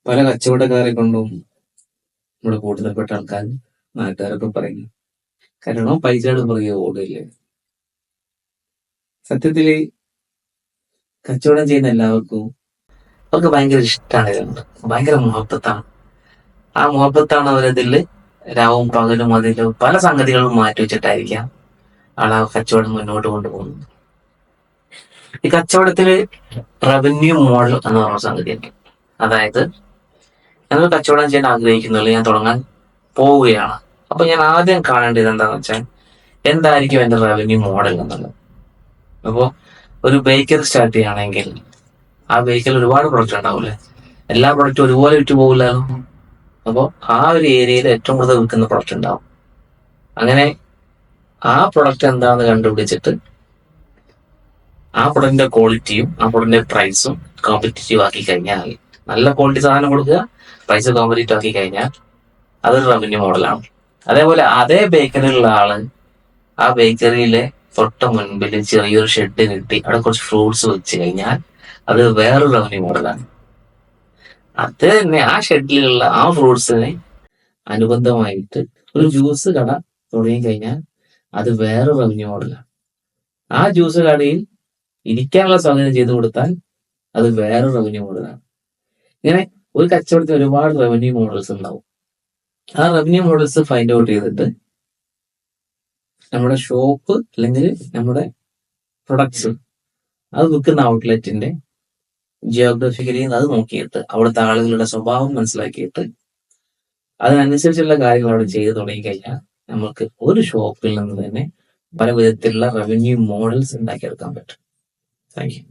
പല കച്ചവടക്കാരെ കൊണ്ടും നമ്മുടെ കൂട്ടത്തിൽപ്പെട്ട ആൾക്കാർ നാട്ടുകാരൊക്കെ പറയുന്നു, കാരണം പൈസയുടെ പുറകെ ഓടില്ലേ. സത്യത്തില് കച്ചവടം ചെയ്യുന്ന എല്ലാവർക്കും അവർക്ക് ഭയങ്കര ഇഷ്ടമാണ്, ഇതുണ്ട് ഭയങ്കര മുഹബത്താണ്. ആ മുഹബത്താണ് അവരതില് രാവും പകലും അതിൽ പല സംഗതികളും മാറ്റി വെച്ചിട്ടായിരിക്കാം ആളാ കച്ചവടം മുന്നോട്ട് കൊണ്ടുപോകുന്നത്. ഈ കച്ചവടത്തില് റവന്യൂ മോഡൽ എന്ന് പറഞ്ഞ സംഗതിയുണ്ട്. അതായത് ഞങ്ങൾ കച്ചവടം ചെയ്യാൻ ആഗ്രഹിക്കുന്നുള്ളൂ, ഞാൻ തുടങ്ങാൻ പോവുകയാണ്. അപ്പൊ ഞാൻ ആദ്യം കാണേണ്ടത് എന്താണെന്ന് വെച്ചാൽ എന്തായിരിക്കും എന്റെ റവന്യൂ മോഡൽ എന്നുള്ളത്. അപ്പോൾ ഒരു ബേക്കറി സ്റ്റാർട്ട് ചെയ്യുകയാണെങ്കിൽ ആ ബേക്കറിൽ ഒരുപാട് പ്രൊഡക്റ്റ് ഉണ്ടാവില്ലേ, എല്ലാ പ്രൊഡക്റ്റും ഒരുപോലെ വിറ്റ് പോകില്ലല്ലോ. അപ്പോൾ ആ ഒരു ഏരിയയിൽ ഏറ്റവും കൂടുതൽ വിൽക്കുന്ന പ്രൊഡക്റ്റ് ഉണ്ടാവും. അങ്ങനെ ആ പ്രൊഡക്റ്റ് എന്താണെന്ന് കണ്ടുപിടിച്ചിട്ട് ആ പ്രൊഡക്റ്റിന്റെ ക്വാളിറ്റിയും ആ പ്രൊഡക്റ്റിന്റെ പ്രൈസും കോമ്പറ്റീറ്റീവ് ആക്കി കഴിഞ്ഞാൽ, നല്ല ക്വാളിറ്റി സാധനം കൊടുക്കുക, പ്രൈസ് കോമ്പറ്റീറ്റീവ് ആക്കി കഴിഞ്ഞാൽ അതൊരു റവന്യൂ മോഡലാണ്. അതേപോലെ അതേ ബേക്കറിയിലുള്ള ആള് ആ ബേക്കറിയിലെ തൊട്ട മുൻപിൽ ചെറിയൊരു ഷെഡ് കിട്ടി അവിടെ കുറച്ച് ഫ്രൂട്ട്സ് വെച്ച് കഴിഞ്ഞാൽ അത് വേറൊരു റവന്യൂ മോഡലാണ്. അത് തന്നെ ആ ഷെഡിലുള്ള ആ ഫ്രൂട്ട്സിന് അനുബന്ധമായിട്ട് ഒരു ജ്യൂസ് കട തുടങ്ങി കഴിഞ്ഞാൽ അത് വേറെ റവന്യൂ മോഡലാണ്. ആ ജ്യൂസ് കടയിൽ ഇരിക്കാനുള്ള സൗകര്യം ചെയ്തു കൊടുത്താൽ അത് വേറെ റവന്യൂ മോഡലാണ്. ഇങ്ങനെ ഒരു കച്ചവടത്തിൽ ഒരുപാട് റവന്യൂ മോഡൽസ് ഉണ്ടാവും. ആ റവന്യൂ മോഡൽസ് ഫൈൻഡ് ഔട്ട് ചെയ്തിട്ട് നമ്മുടെ ഷോപ്പ് അല്ലെങ്കിൽ നമ്മുടെ പ്രൊഡക്ട്സ് അത് വിൽക്കുന്ന ഔട്ട്ലെറ്റിന്റെ ജിയോഗ്രഫിക്കലി അത് നോക്കിയിട്ട് അവിടുത്തെ ആളുകളുടെ സ്വഭാവം മനസ്സിലാക്കിയിട്ട് അതിനനുസരിച്ചുള്ള കാര്യങ്ങൾ അവിടെ ചെയ്തു തുടങ്ങി കഴിഞ്ഞാൽ നമുക്ക് ഒരു ഷോപ്പിൽ നിന്ന് തന്നെ പല വിധത്തിലുള്ള റവന്യൂ മോഡൽസ് ഉണ്ടാക്കിയെടുക്കാൻ പറ്റും. Thank you.